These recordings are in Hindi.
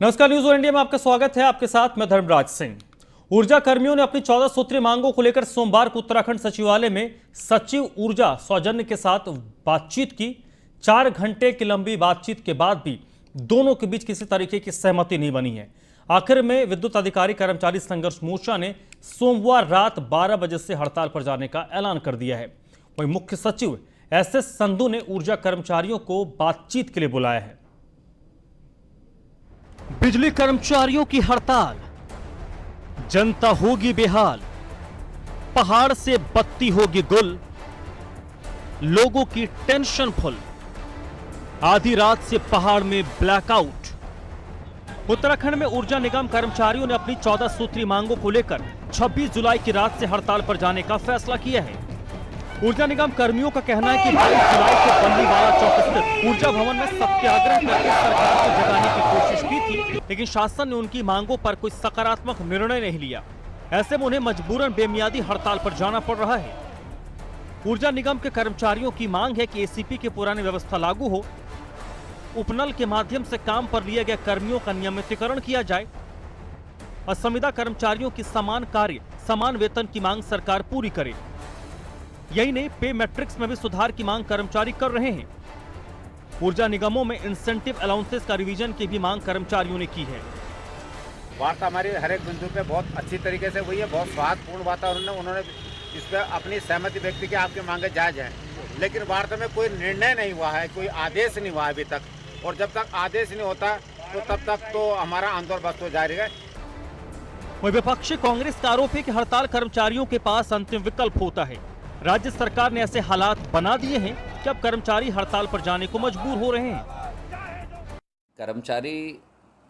नमस्कार, न्यूज वन इंडिया में आपका स्वागत है। आपके साथ मैं धर्मराज सिंह। ऊर्जा कर्मियों ने अपनी 14 सूत्रीय मांगों को लेकर सोमवार को उत्तराखंड सचिवालय में सचिव ऊर्जा सौजन्य के साथ बातचीत की। 4 घंटे की लंबी बातचीत के बाद भी दोनों के बीच किसी तरीके की सहमति नहीं बनी है। आखिर में विद्युत अधिकारी कर्मचारी संघर्ष मोर्चा ने सोमवार रात 12 बजे से हड़ताल पर जाने का ऐलान कर दिया है। वहीं मुख्य सचिव एस संधू ने ऊर्जा कर्मचारियों को बातचीत के लिए बुलाया है। बिजली कर्मचारियों की हड़ताल, जनता होगी बेहाल, पहाड़ से बत्ती होगी गुल, लोगों की टेंशन फुल, आधी रात से पहाड़ में ब्लैकआउट। उत्तराखंड में ऊर्जा निगम कर्मचारियों ने अपनी 14 सूत्रीय मांगों को लेकर 26 जुलाई की रात से हड़ताल पर जाने का फैसला किया है। ऊर्जा निगम कर्मियों का कहना है कि 22 जुलाई को बल्लीवाला चौक स्थित ऊर्जा भवन में सत्याग्रह करके सरकार को जगाने की कोशिश की थी, लेकिन शासन ने उनकी मांगों पर कोई सकारात्मक निर्णय नहीं लिया। ऐसे में उन्हें मजबूरन बेमियादी हड़ताल पर जाना पड़ रहा है। ऊर्जा निगम के कर्मचारियों की मांग है कि एसीपी की पुरानी व्यवस्था लागू हो, उपनल के माध्यम से काम पर लिए गए कर्मियों का नियमितीकरण किया जाए और संविदा कर्मचारियों की समान कार्य समान वेतन की मांग सरकार पूरी करे। यही नहीं, पे मैट्रिक्स में भी सुधार की मांग कर्मचारी कर रहे हैं। ऊर्जा निगमों में इंसेंटिव अलाउंसेस का रिवीजन की भी मांग कर्मचारियों ने की है। वार्ता हमारी हर एक बिंदु पे बहुत अच्छी तरीके से हुई है, बहुत स्वादपूर्ण वातावरण में उन्होंने इस पर अपनी सहमति व्यक्त की। आपकी मांगे जायज हैं, लेकिन वार्ता में कोई निर्णय नहीं हुआ है, कोई आदेश नहीं हुआ अभी तक, और जब तक आदेश नहीं होता तो तब तक तो हमारा आंदोलन बस तो जारी है। वही विपक्षी कांग्रेस का आरोप है कि हड़ताल कर्मचारियों के पास अंतिम विकल्प होता है। राज्य सरकार ने ऐसे हालात बना दिए हैं कि अब कर्मचारी हड़ताल पर जाने को मजबूर हो रहे हैं। कर्मचारी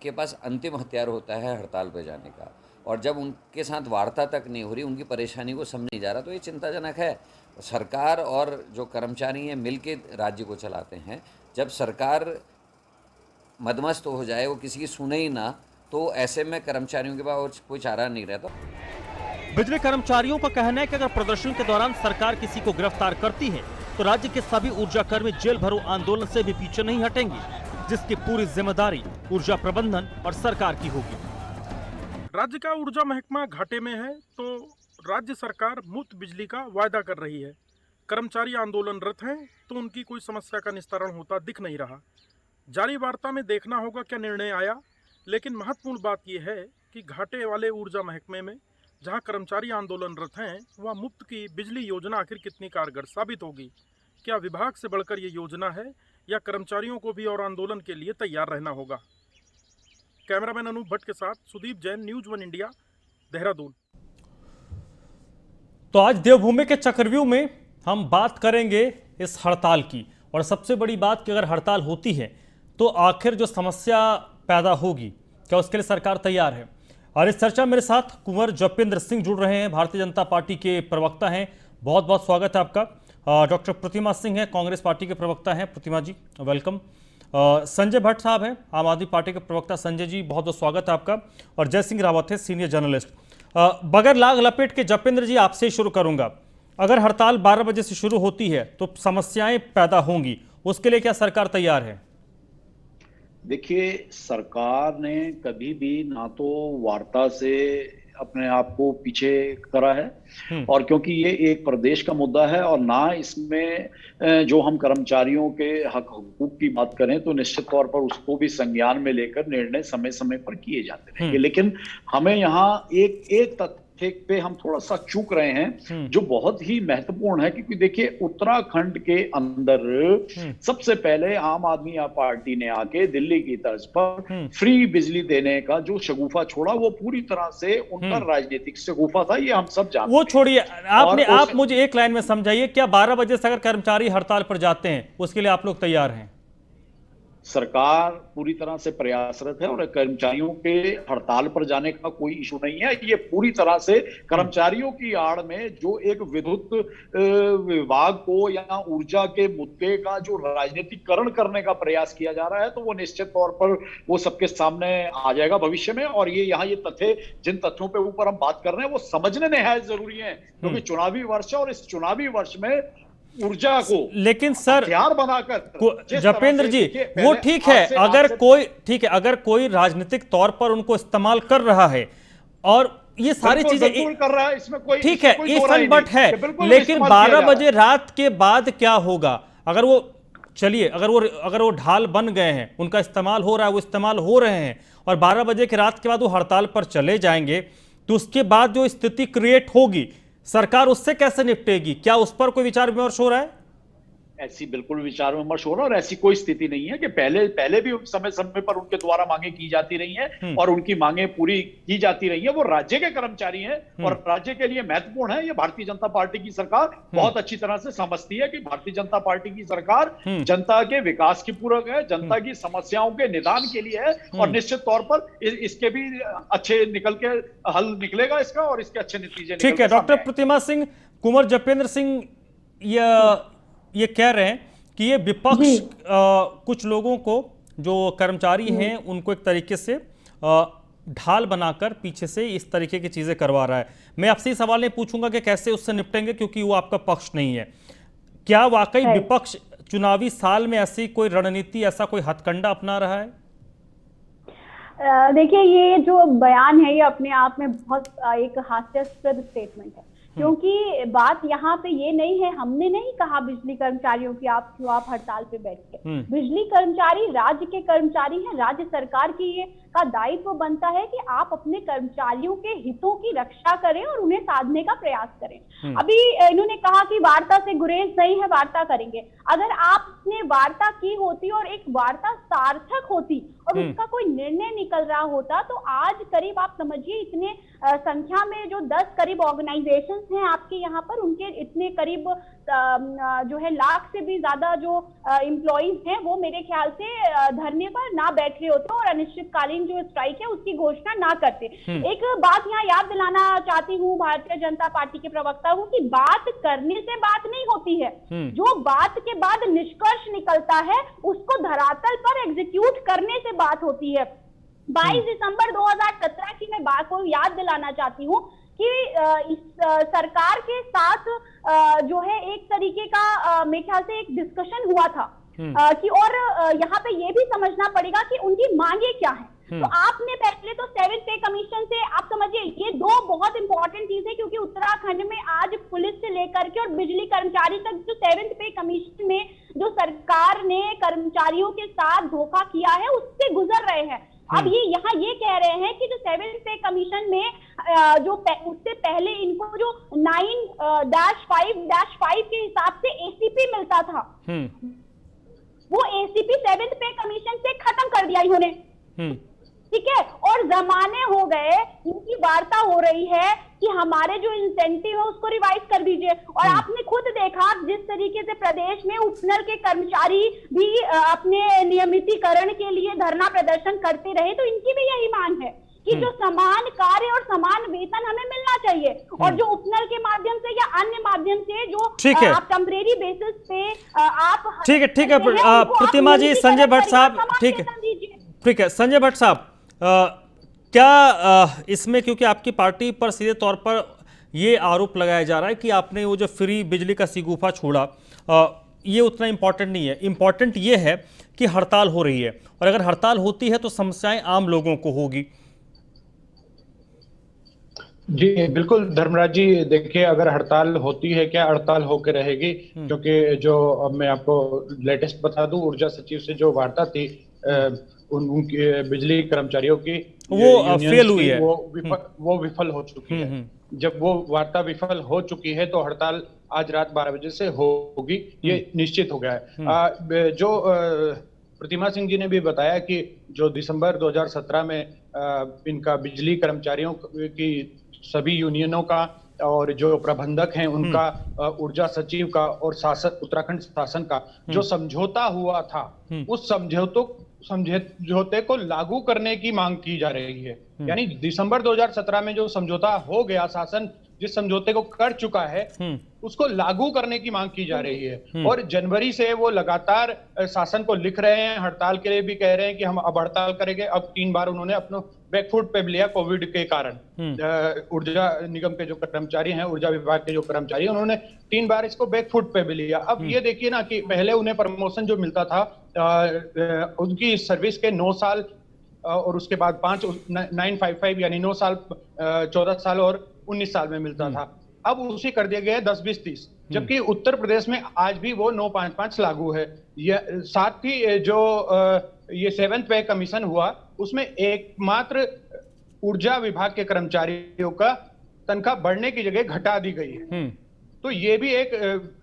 के पास अंतिम हथियार होता है हड़ताल पर जाने का, और जब उनके साथ वार्ता तक नहीं हो रही, उनकी परेशानी को समझ नहीं जा रहा, तो ये चिंताजनक है। सरकार और जो कर्मचारी हैं मिल के राज्य को चलाते हैं। जब सरकार मदमस्त हो जाए, वो किसी की सुने ही ना, तो ऐसे में कर्मचारियों के पास कोई चारा नहीं रहता। बिजली कर्मचारियों का कहना है कि अगर प्रदर्शन के दौरान सरकार किसी को गिरफ्तार करती है तो राज्य के सभी ऊर्जा कर्मी जेल भरो आंदोलन से भी पीछे नहीं हटेंगे, जिसकी पूरी जिम्मेदारी ऊर्जा प्रबंधन और सरकार की होगी। राज्य का ऊर्जा महकमा घाटे में है तो राज्य सरकार मुफ्त बिजली का वायदा कर रही है। कर्मचारी आंदोलनरत हैं तो उनकी कोई समस्या का निस्तारण होता दिख नहीं रहा। जारी वार्ता में देखना होगा क्या निर्णय आया, लेकिन महत्वपूर्ण बात यह है कि घाटे वाले ऊर्जा महकमे में जहां कर्मचारी आंदोलनरत हैं, वहां मुफ्त की बिजली योजना आखिर कितनी कारगर साबित होगी। क्या विभाग से बढ़कर ये योजना है या कर्मचारियों को भी और आंदोलन के लिए तैयार रहना होगा। कैमरामैन अनूप भट्ट के साथ Sudeep Jain, news one India, Dehradun. तो आज देवभूमि के चक्रव्यूह में हम बात करेंगे इस हड़ताल की, और सबसे बड़ी बात कि अगर हड़ताल होती है तो आखिर जो समस्या पैदा होगी, क्या उसके लिए सरकार तैयार है। और इस चर्चा मेरे साथ कुंवर जपेंद्र सिंह जुड़ रहे हैं, भारतीय जनता पार्टी के प्रवक्ता हैं। बहुत बहुत स्वागत है आपका। डॉक्टर प्रतिमा सिंह हैं, कांग्रेस पार्टी के प्रवक्ता हैं। प्रतिमा जी वेलकम। संजय भट्ट साहब हैं, आम आदमी पार्टी के प्रवक्ता। संजय जी बहुत बहुत स्वागत है आपका। और जय सिंह रावत है, सीनियर जर्नलिस्ट। बगैर लाग लपेट के जपेंद्र जी आपसे ही शुरू करूंगा। अगर हड़ताल 12 बजे से शुरू होती है तो समस्याएं पैदा होंगी, उसके लिए क्या सरकार तैयार है। देखिए, सरकार ने कभी भी ना तो वार्ता से अपने आप को पीछे करा है, और क्योंकि ये एक प्रदेश का मुद्दा है, और ना इसमें जो हम कर्मचारियों के हक हुकूक की बात करें तो निश्चित तौर पर उसको भी संज्ञान में लेकर निर्णय समय समय पर किए जाते रहेंगे। लेकिन हमें यहाँ एक तथ्य पे हम थोड़ा सा चूक रहे हैं जो बहुत ही महत्वपूर्ण है, क्योंकि देखिए उत्तराखंड के अंदर सबसे पहले आम आदमी पार्टी ने आके दिल्ली की तर्ज पर फ्री बिजली देने का जो शगुफा छोड़ा, वो पूरी तरह से उनका राजनीतिक शगुफा था, ये हम सब जानते हैं। वो छोड़िए, आप मुझे एक लाइन में समझाइए, क्या 12 बजे से अगर कर्मचारी हड़ताल पर जाते हैं उसके लिए आप लोग तैयार हैं। सरकार पूरी तरह से प्रयासरत है और कर्मचारियों के हड़ताल पर जाने का कोई इशू नहीं है। ये पूरी तरह से कर्मचारियों की आड़ में जो एक विद्युत विभाग को या ऊर्जा के मुद्दे का जो राजनीतिकरण करने का प्रयास किया जा रहा है, तो वो निश्चित तौर पर वो सबके सामने आ जाएगा भविष्य में। और ये यहाँ ये तथ्य, जिन तथ्यों पे ऊपर हम बात कर रहे हैं, वो समझने निहायत जरूरी है, क्योंकि चुनावी वर्ष है और इस चुनावी वर्ष में ऊर्जा को लेकिन सर हथियार बनाकर जिस तरह जपेंद्र से जी, देखिए, वो पहले ठीक है, अगर कोई राजनीतिक तौर पर उनको इस्तेमाल कर रहा है और ये सारी चीजें बिल्कुल कर रहा है, इसमें कोई ठीक है, कोई इफ दो राय एंड बट नहीं है, कि बिल्कुल लेकिन इस्तेमाल किया 12 जा रहा बजे रात के बाद क्या होगा? अगर वो चलिए, अगर वो ढाल बन गए हैं, उनका इस्तेमाल हो रहा है, वो इस्तेमाल हो रहे हैं और 12 बजे की रात के बाद वो हड़ताल पर चले जाएंगे, तो उसके बाद जो स्थिति क्रिएट होगी, सरकार उससे कैसे निपटेगी? क्या उस पर कोई विचार विमर्श हो रहा है? ऐसी बिल्कुल विचार विमर्श हो रहा है और ऐसी कोई स्थिति नहीं है कि पहले भी समय समय पर उनके द्वारा मांगे की जाती रही हैं और उनकी मांगे पूरी की जाती रही है। वो राज्य के कर्मचारी हैं और राज्य के लिए महत्वपूर्ण है। ये भारतीय जनता पार्टी की सरकार बहुत अच्छी तरह से समझती है कि भारतीय जनता पार्टी की सरकार जनता के विकास की पूरक है, जनता की समस्याओं के निदान के लिए है और निश्चित तौर पर इसके भी अच्छे निकल के हल निकलेगा इसका और इसके अच्छे नतीजे। ठीक है, डॉक्टर प्रतिमा सिंह, कुंवर जपेंद्र सिंह ये कह रहे हैं कि ये विपक्ष कुछ लोगों को, जो कर्मचारी हैं, उनको एक तरीके से ढाल बनाकर पीछे से इस तरीके की चीजें करवा रहा है। मैं आपसे ये सवाल नहीं पूछूंगा कि कैसे उससे निपटेंगे, क्योंकि वो आपका पक्ष नहीं है। क्या वाकई विपक्ष चुनावी साल में ऐसी कोई रणनीति, ऐसा कोई हथकंडा अपना रहा है? देखिए, ये जो बयान है ये अपने आप में बहुत एक हास्यास्पद स्टेटमेंट है, क्योंकि बात यहाँ पे ये नहीं है, हमने नहीं कहा बिजली कर्मचारियों की आप हड़ताल पे बैठ के। बिजली कर्मचारी राज्य के कर्मचारी हैं, राज्य सरकार की ये का दायित्व बनता है कि आप अपने कर्मचारियों के हितों की रक्षा करें और उन्हें साधने का प्रयास करें। अभी इन्होंने कहा कि वार्ता से गुरेज नहीं है, वार्ता करेंगे। अगर आपने वार्ता की होती और एक वार्ता सार्थक होती और उसका कोई निर्णय निकल रहा होता, तो आज करीब आप समझिए इतने संख्या में जो 10 करीब ऑर्गेनाइजेशंस हैं आपके यहाँ पर, उनके इतने करीब जो है लाख से भी ज्यादा जो एम्प्लॉइज हैं, वो मेरे ख्याल से धरने पर ना बैठ रहे होते और अनिश्चितकालीन जो स्ट्राइक है उसकी घोषणा ना करते। एक बात यहाँ याद दिलाना चाहती हूँ भारतीय जनता पार्टी के प्रवक्ता को कि बात करने से बात नहीं होती है, जो बात के बाद निष्कर्ष निकलता है उसको धरातल पर एग्जीक्यूट करने से बात होती है। 22 दिसंबर 2017 की मैं बात को याद दिलाना चाहती हूँ कि इस सरकार के साथ जो है एक तरीके का मेरे ख्याल से एक डिस्कशन हुआ था कि और यहाँ पे ये भी समझना पड़ेगा कि उनकी मांगे क्या है। तो आपने पहले तो 7th पे कमीशन से, आप समझिए ये दो बहुत इंपॉर्टेंट चीज है, क्योंकि उत्तराखंड में आज पुलिस से लेकर के और बिजली कर्मचारी तक जो 7th पे कमीशन में जो सरकार ने कर्मचारियों के साथ धोखा किया है उससे गुजर रहे हैं। अब ये यहाँ ये कह रहे हैं कि जो 7th पे कमीशन में जो उससे पहले इनको जो 9-5-5 के हिसाब से एसीपी मिलता था, वो एसीपी 7th पे कमीशन से खत्म कर दिया इन्होंने। ठीक है, और जमाने हो गए, इनकी वार्ता हो रही है कि हमारे जो इंसेंटिव है उसको रिवाइज कर दीजिए। और आपने खुद देखा जिस तरीके से प्रदेश में उपनल के कर्मचारी भी अपने नियमितीकरण के लिए धरना प्रदर्शन करते रहे, तो इनकी भी यही मांग है कि जो समान कार्य और समान वेतन हमें मिलना चाहिए, और जो उपनल के माध्यम से या अन्य माध्यम से जो आप टेम्परेरी बेसिस पे आप ठीक है प्रतिमा जी, संजय भट्ट साहब, ठीक है संजय भट्ट साहब, क्या इसमें, क्योंकि आपकी पार्टी पर सीधे तौर पर ये आरोप लगाया जा रहा है कि आपने वो जो फ्री बिजली का सिगुफा छोड़ा, ये उतना इम्पोर्टेंट नहीं है, इम्पोर्टेंट ये है कि हड़ताल हो रही है, और अगर हड़ताल होती है तो समस्याएं आम लोगों को होगी। जी बिल्कुल धर्मराज जी, देखिए अगर हड़ताल होती है, क्या हड़ताल होकर रहेगी, क्योंकि जो अब मैं आपको लेटेस्ट बता दूं, ऊर्जा सचिव से जो वार्ता थी उनके बिजली कर्मचारियों की, वो फेल हुई है, वो विफल हो चुकी है। जब वो वार्ता विफल हो चुकी है तो हड़ताल आज रात 12 बजे से होगी, ये निश्चित हो गया है। जो प्रतिमा सिंह जी ने भी बताया कि जो दिसंबर 2017 में इनका बिजली कर्मचारियों की सभी यूनियनों का और जो प्रबंधक हैं उनका, ऊर्जा सचिव का और शासन उत्तराखंड शासन का जो समझौता हुआ था, उस समझौते को लागू करने की मांग की जा रही है। यानी दिसंबर 2017 में जो समझौता हो गया शासन जिस समझौते को कर चुका है उसको लागू करने की मांग की जा रही है। और जनवरी से वो लगातार शासन को लिख रहे हैं, हड़ताल के लिए भी कह रहे हैं कि हम अब हड़ताल करेंगे। अब 3 बार उन्होंने अपना बैकफुट पे लिया कोविड के कारण। ऊर्जा निगम के जो कर्मचारी हैं, ऊर्जा विभाग के जो कर्मचारी हैं, उन्होंने 3 बार इसको बैकफुट पे भी लिया। अब ये देखिए ना कि पहले उन्हें प्रमोशन जो मिलता था उनकी सर्विस के 9 साल और उसके बाद 955 यानी 9 साल 14 साल और 19 साल में मिलता था। अब उसे कर दिया गया है 10, 20, 30। जबकि उत्तर प्रदेश में आज भी वो 955 लागू है। साथ ही जो ये 7th पे कमीशन हुआ उसमें एकमात्र ऊर्जा विभाग के कर्मचारियों का तनख्वाह बढ़ने की जगह घटा दी गई है। तो ये भी एक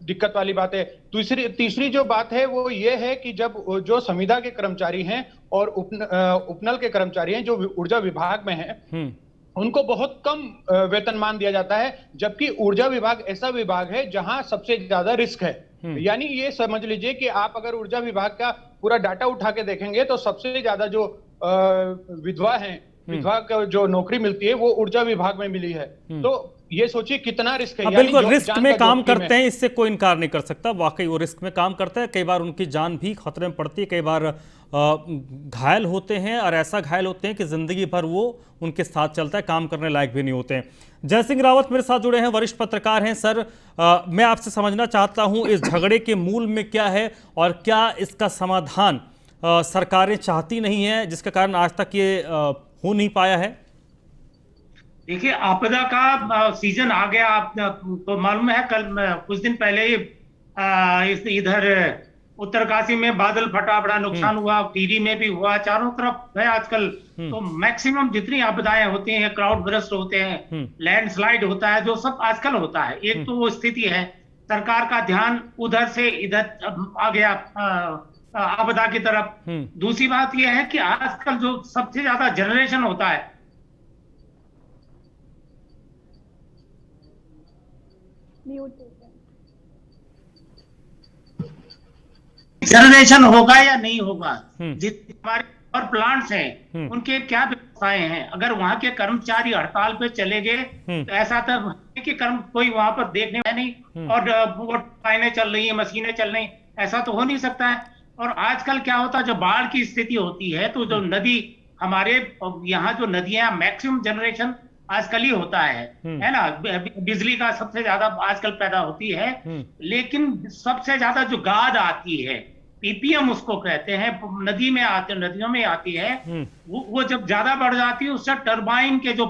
दिक्कत वाली बात है। तीसरी जो बात है वो ये है कि जब जो संविदा के कर्मचारी हैं और उपनल के कर्मचारी हैं जो ऊर्जा विभाग में हैं, उनको बहुत कम वेतनमान दिया जाता है, जबकि ऊर्जा विभाग ऐसा विभाग है जहां सबसे ज्यादा रिस्क है। यानी ये समझ लीजिए कि आप अगर ऊर्जा विभाग का पूरा डाटा उठा के देखेंगे तो सबसे ज्यादा जो विधवा को जो नौकरी मिलती है वो ऊर्जा विभाग में मिली है। तो ये सोचिए कितना रिस्क है। बिल्कुल रिस्क में काम करते हैं, इससे कोई इनकार नहीं कर सकता। वाकई वो रिस्क में काम करते हैं, कई बार उनकी जान भी खतरे में पड़ती है, कई बार घायल होते हैं और ऐसा घायल होते हैं कि जिंदगी भर वो उनके साथ चलता है, काम करने लायक भी नहीं होते हैं। जय सिंह रावत मेरे साथ जुड़े हैं, वरिष्ठ पत्रकार हैं। सर, मैं आपसे समझना चाहता हूं इस झगड़े के मूल में क्या है और क्या इसका समाधान सरकारें चाहती नहीं है, जिसके कारण आज तक ये हो नहीं पाया है। देखिए, आपदा का सीजन आ गया। आप तो मालूम है, कल कुछ दिन पहले ही इधर उत्तरकाशी में बादल फटा, बड़ा नुकसान हुआ, टिहरी में भी हुआ, चारों तरफ है आजकल। तो मैक्सिमम जितनी आपदाएं होती हैं, क्राउड बर्स्ट होते हैं, लैंडस्लाइड होता है, जो सब आजकल होता है। एक तो वो स्थिति है, सरकार का ध्यान उधर से इधर आ गया आपदा की तरफ। दूसरी बात यह है कि आजकल जो सबसे ज्यादा जनरेशन होता है, जनरेशन होगा या नहीं होगा, जितने हमारे और प्लांट्स हैं उनके क्या व्यवस्थाएं हैं। अगर वहां के कर्मचारी हड़ताल पे चले गए तो ऐसा तो कि कोई वहां पर देखने में नहीं, और वो लाइनें चल रही है, मशीनें चल रही, ऐसा तो हो नहीं सकता है। और आजकल क्या होता है, जब बाढ़ की स्थिति होती है तो जो नदी, हमारे यहाँ जो नदियां, मैक्सिमम जनरेशन आजकल ही होता है ना। बिजली का सबसे ज्यादा आजकल पैदा होती है, लेकिन सबसे ज्यादा जो गाद आती है, पीपीएम उसको कहते हैं, नदियों में आती है। वो जब ज्यादा बढ़ जाती है, उससे टरबाइन के जो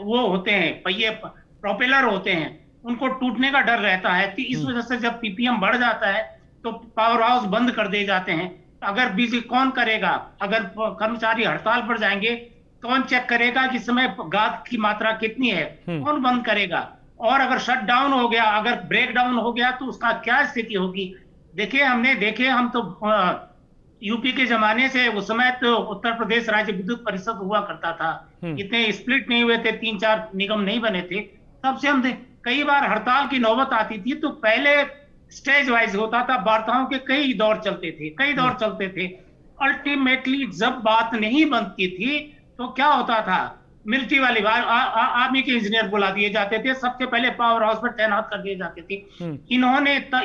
वो होते हैं पहिए, प्रोपेलर होते हैं, उनको टूटने का डर रहता है। तो इस वजह से जब पीपीएम बढ़ जाता है तो पावर हाउस बंद कर दिए जाते हैं। अगर बिजली कौन करेगा? अगर कर्मचारी हड़ताल पर जाएंगे, कौन चेक करेगा कि समय गाद की मात्रा कितनी है? कौन बंद करेगा? और अगर शट डाउन हो गया, अगर ब्रेक डाउन हो गया, तो उसका क्या स्थिति होगी? देखिए, हम तो यूपी के जमाने से, उस समय तो उत्तर प्रदेश राज्य विद्युत परिषद हुआ करता था, इतने स्प्लिट नहीं हुए थे, 3-4 निगम नहीं बने थे, तब से हम कई बार हड़ताल की नौबत आती थी तो पहले स्टेज वाइज होता था, वार्ताओं के कई दौर चलते थे। अल्टीमेटली जब बात नहीं बनती थी तो क्या होता था, मिलिट्री वाली बात, आर्मी के इंजीनियर बुला दिए जाते थे, सबसे पहले पावर हाउस पर तैनात कर दिए जाते थे।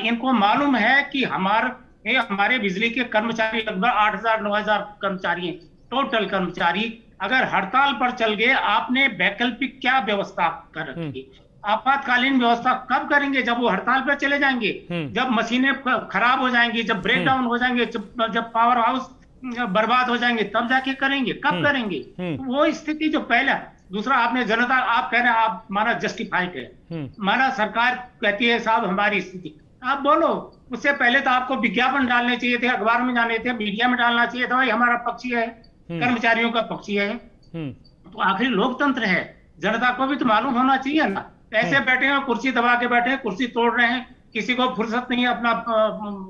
इनको मालूम है कि हमारे बिजली के कर्मचारी लगभग 8,000-9,000 कर्मचारी हैं, टोटल कर्मचारी। अगर हड़ताल पर चल गए, आपने वैकल्पिक क्या व्यवस्था कर रखी? आपातकालीन व्यवस्था कब करेंगे? जब वो हड़ताल पर चले जाएंगे, जब मशीनें खराब हो जाएंगी, जब ब्रेक डाउन हो जाएंगे, जब पावर हाउस बर्बाद हो जाएंगे, तब जाके करेंगे। कब करेंगे? तो वो स्थिति जो पहला। दूसरा, आपने जनता, आप कह रहे हैं आप माना जस्टिफाइड है, माना सरकार कहती है साहब हमारी स्थिति, आप बोलो। उससे पहले तो आपको विज्ञापन डालने चाहिए थे, अखबार में जाने थे, मीडिया में डालना चाहिए था, भाई हमारा पक्षी है, कर्मचारियों का पक्षी है। तो आखिर लोकतंत्र है, जनता को भी तो मालूम होना चाहिए ना। ऐसे बैठे हैं, कुर्सी दबा के बैठे हैं, कुर्सी तोड़ रहे हैं, किसी को फुर्सत नहीं है, अपना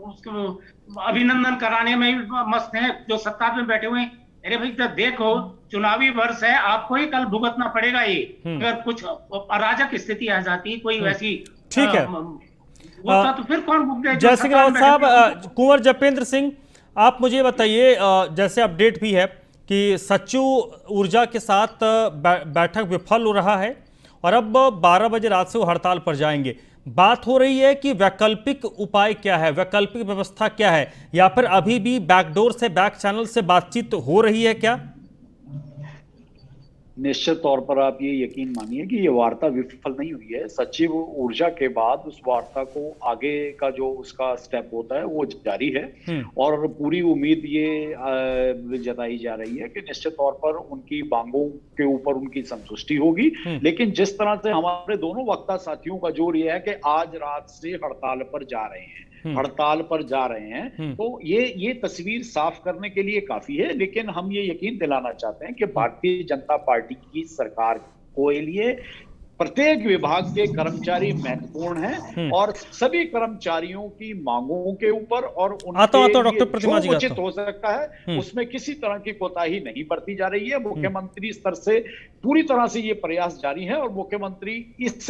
उसको अभिनंदन कराने में मस्त है जो सत्ता में बैठे हुए हैं। अरे भाई, तो देखो, चुनावी वर्ष है, आपको ही कल भुगतना पड़ेगा ये। अगर कुछ अराजक स्थिति आ जाती, कोई वैसी, ठीक है, तो फिर कौन भुगते? जय सिंह रावत साहब, कुंवर जपेंद्र सिंह, आप मुझे बताइए, जैसे अपडेट भी है कि सचिव ऊर्जा के साथ बैठक विफल हो रहा है और अब 12 बजे रात से वो हड़ताल पर जाएंगे। बात हो रही है कि वैकल्पिक उपाय क्या है, वैकल्पिक व्यवस्था क्या है, या फिर अभी भी बैकडोर से, बैक चैनल से बातचीत हो रही है क्या? निश्चित तौर पर आप ये यकीन मानिए कि ये वार्ता विफल नहीं हुई है। सचिव ऊर्जा के बाद उस वार्ता को आगे का जो उसका स्टेप होता है वो जारी है और पूरी उम्मीद ये जताई जा रही है कि निश्चित तौर पर उनकी मांगों के ऊपर उनकी संतुष्टि होगी। लेकिन जिस तरह से हमारे दोनों वक्ता साथियों का जोर ये है कि आज रात से हड़ताल पर जा रहे हैं, तो ये तस्वीर साफ करने के लिए काफी है। लेकिन हम ये यकीन दिलाना चाहते हैं कि भारतीय जनता पार्टी की सरकार को लिए प्रत्येक विभाग के कर्मचारी महत्वपूर्ण हैं और सभी कर्मचारियों की मांगों के ऊपर और उनके डॉक्टर प्रतिमा जी उचित हो सकता है उसमें किसी तरह की कोताही नहीं बरती जा रही है। मुख्यमंत्री स्तर से पूरी तरह से ये प्रयास जारी है और मुख्यमंत्री इस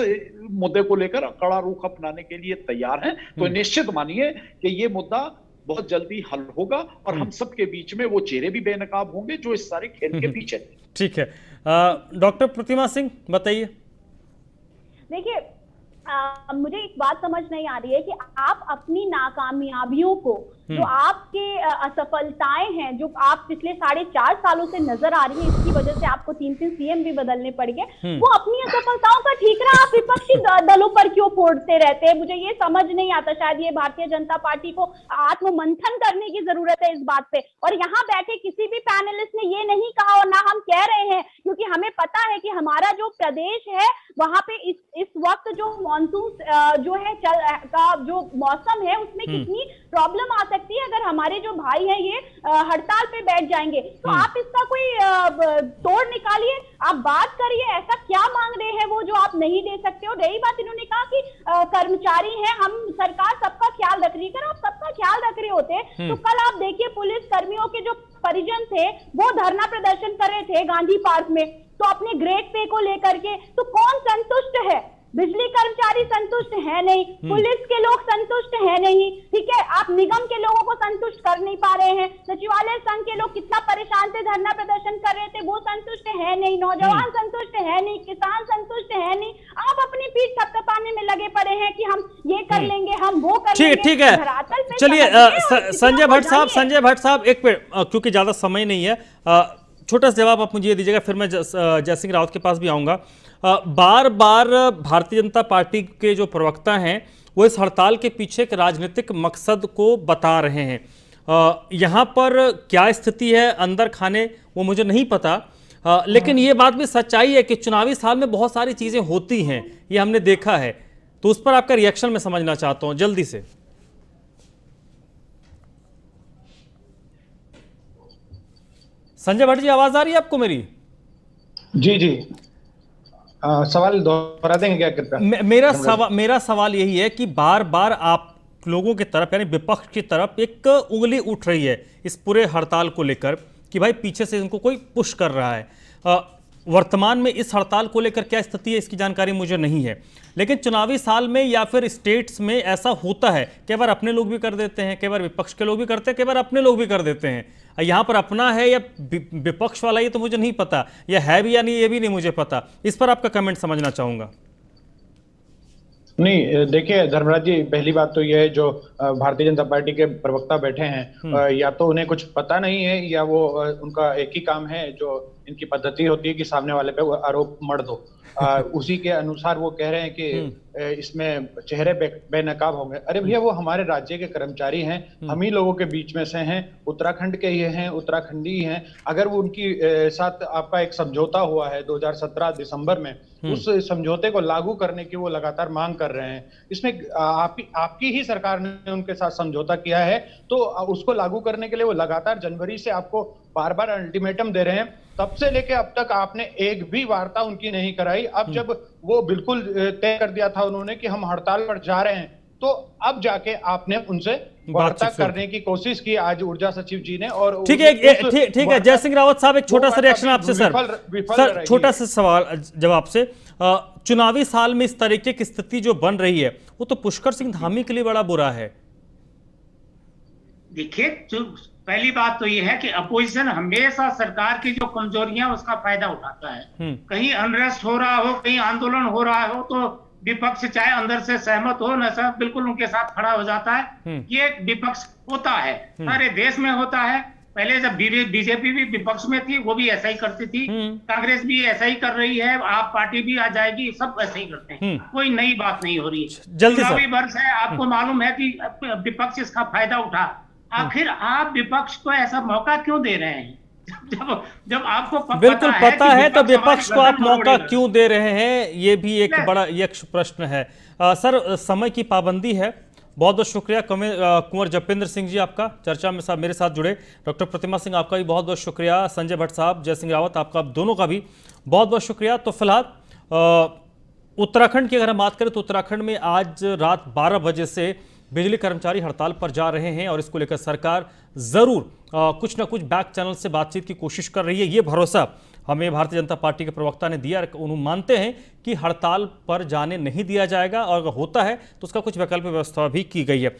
मुद्दे को लेकर कड़ा रुख अपनाने के लिए तैयार हैं। तो निश्चित मानिए कि ये मुद्दा बहुत जल्दी हल होगा और हम सबके बीच में वो चेहरे भी बेनकाब होंगे जो इस सारे खेल के पीछे थे। ठीक है, डॉक्टर प्रतिमा सिंह बताइए। देखिए, मुझे एक बात समझ नहीं आ रही है कि आप अपनी नाकामयाबियों को, जो आपके असफलताएं हैं, जो आप पिछले 4.5 सालों से नजर आ रही है, इसकी वजह से आपको 3 सीएम भी बदलने पड़ गए, वो अपनी असफलताओं का ठीकरा आप विपक्षी दलों पर क्यों फोड़ते रहते हैं? मुझे ये समझ नहीं आता। शायद ये भारतीय जनता पार्टी को आत्ममंथन करने की जरूरत है इस बात पे। और यहाँ बैठे किसी भी पैनलिस्ट ने ये नहीं कहा और ना हम कह रहे हैं, क्योंकि हमें पता है कि हमारा जो प्रदेश है वहां पे इस वक्त जो मानसून जो है का जो मौसम है उसमें कितनी प्रॉब्लम आ सकती है अगर हमारे जो भाई हैं ये हड़ताल पे बैठ जाएंगे। तो आप इसका कोई तोड़ निकालिए, आप बात करिए, ऐसा क्या मांग रहे हैं वो जो आप नहीं दे सकते हो। रही बात, इन्होंने कहा कि कर्मचारी हैं, हम सरकार सबका ख्याल रख रही है। अगर आप सबका ख्याल रख रहे होते तो कल आप देखिए पुलिस कर्मियों के जो परिजन थे वो धरना प्रदर्शन कर रहे थे गांधी पार्क में, तो अपने ग्रेड पे को लेकर के। तो कौन संतुष्ट है? बिजली कर्मचारी संतुष्ट है नहीं, पुलिस के लोग संतुष्ट है नहीं, ठीक है, आप निगम के लोगों को संतुष्ट कर नहीं पा रहे हैं, सचिवालय संघ के लोग कितना परेशान थे, धरना प्रदर्शन कर रहे थे, वो संतुष्ट है नहीं, नौजवान संतुष्ट है नहीं, किसान संतुष्ट है नहीं। आप अपनी पीठ थपथपाने में लगे पड़े हैं कि हम ये कर लेंगे, हम वो कर लेंगे। ठीक है, चलिए संजय भट्ट साहब एक पे, क्योंकि ज्यादा समय नहीं है, छोटा सा जवाब आप मुझे ये दीजिएगा, फिर मैं जय सिंह रावत के पास भी आऊंगा। बार बार भारतीय जनता पार्टी के जो प्रवक्ता हैं वो इस हड़ताल के पीछे एक राजनीतिक मकसद को बता रहे हैं। यहाँ पर क्या स्थिति है अंदर खाने वो मुझे नहीं पता, लेकिन ये बात भी सच्चाई है कि चुनावी साल में बहुत सारी चीज़ें होती हैं, ये हमने देखा है। तो उस पर आपका रिएक्शन मैं समझना चाहता हूँ जल्दी से। संजय भट्ट जी, आवाज आ रही है आपको मेरी? जी सवाल दोहरा देंगे क्या कृपया? मेरा सवाल यही है कि बार बार आप लोगों की तरफ यानी विपक्ष की तरफ एक उंगली उठ रही है इस पूरे हड़ताल को लेकर कि भाई पीछे से इनको कोई पुश कर रहा है। वर्तमान में इस हड़ताल को लेकर क्या स्थिति है इसकी जानकारी मुझे नहीं है, लेकिन चुनावी साल में या फिर स्टेट्स में ऐसा होता है, कई बार अपने लोग भी कर देते हैं, कई बार विपक्ष के लोग भी करते हैं, कई बार अपने लोग भी कर देते हैं। यहाँ पर अपना है या विपक्ष वाला ये तो मुझे नहीं पता, या है भी या नहीं ये भी नहीं मुझे पता। इस पर आपका कमेंट समझना चाहूंगा। नहीं, देखिए धर्मराज जी, पहली बात तो यह है जो भारतीय जनता पार्टी के प्रवक्ता बैठे हैं, या तो उन्हें कुछ पता नहीं है या वो उनका एक ही काम है, जो इनकी पद्धति होती है कि सामने वाले पे वो आरोप मढ़ दो। उसी के अनुसार वो कह रहे हैं कि इसमें चेहरे बेनकाब होंगे। अरे भैया, वो हमारे राज्य के कर्मचारी हैं, हम ही लोगों के बीच में से हैं, उत्तराखंड के ये हैं, उत्तराखंडी हैं। अगर वो उनकी साथ आपका एक समझौता हुआ है 2017 दिसंबर में, उस समझौते को लागू करने की वो लगातार मांग कर रहे हैं। इसमें आपकी ही सरकार ने उनके साथ समझौता किया है, तो उसको लागू करने के लिए वो लगातार जनवरी से आपको बार बार अल्टीमेटम दे रहे हैं। तब से लेके अब तक आपने एक भी वार्ता उनकी नहीं कराई। अब जब वो बिल्कुल तय कर दिया था उन्होंने कि हम हड़ताल पर जा रहे हैं, तो अब जाके आपने उनसे वार्ता करने की कोशिश की आज ऊर्जा सचिव जी ने। और ठीक है, जय सिंह रावत साहब, एक छोटा सा रिएक्शन आपसे सर, छोटा सा सवाल जवाब से। चुनावी साल में इस तरीके की स्थिति जो बन रही है वो तो पुष्कर सिंह धामी के लिए बड़ा बुरा है। देखिए, जो पहली बात तो ये है कि अपोजिशन हमेशा सरकार की जो कमजोरियां उसका फायदा उठाता है। कहीं अनरेस्ट हो रहा हो, कहीं आंदोलन हो रहा हो, तो विपक्ष चाहे अंदर से सहमत हो न सब बिल्कुल उनके साथ खड़ा हो जाता है। ये विपक्ष होता है, सारे देश में होता है। पहले जब बीजेपी भी विपक्ष में थी, वो भी ऐसा ही करती थी, कांग्रेस भी ऐसा ही कर रही है, आप पार्टी भी आ जाएगी, सब ऐसा ही करते हैं, कोई नई बात नहीं हो रही। चुनावी वर्ष है, आपको मालूम है कि विपक्ष इसका फायदा उठा। आखिर आप विपक्ष को ऐसा मौका क्यों दे रहे हैं? जब आपको बिल्कुल पता है तो विपक्ष को आप मौका क्यों दे रहे हैं, ये भी एक बड़ा एक प्रश्न है। सर, समय की पाबंदी है, बहुत बहुत शुक्रिया कुंवर जपेंद्र सिंह जी आपका चर्चा में मेरे साथ जुड़े। डॉक्टर प्रतिमा सिंह आपका भी बहुत बहुत शुक्रिया। संजय भट्ट साहब, जय सिंह रावत, आपका दोनों का भी बहुत बहुत शुक्रिया। तो फिलहाल उत्तराखंड की अगर हम बात करें तो उत्तराखंड में आज रात 12 बजे से बिजली कर्मचारी हड़ताल पर जा रहे हैं और इसको लेकर सरकार जरूर कुछ ना कुछ बैक चैनल से बातचीत की कोशिश कर रही है। ये भरोसा हमें भारतीय जनता पार्टी के प्रवक्ता ने दिया। उन्होंने मानते हैं कि हड़ताल पर जाने नहीं दिया जाएगा और अगर होता है तो उसका कुछ वैकल्पिक व्यवस्था भी की गई है।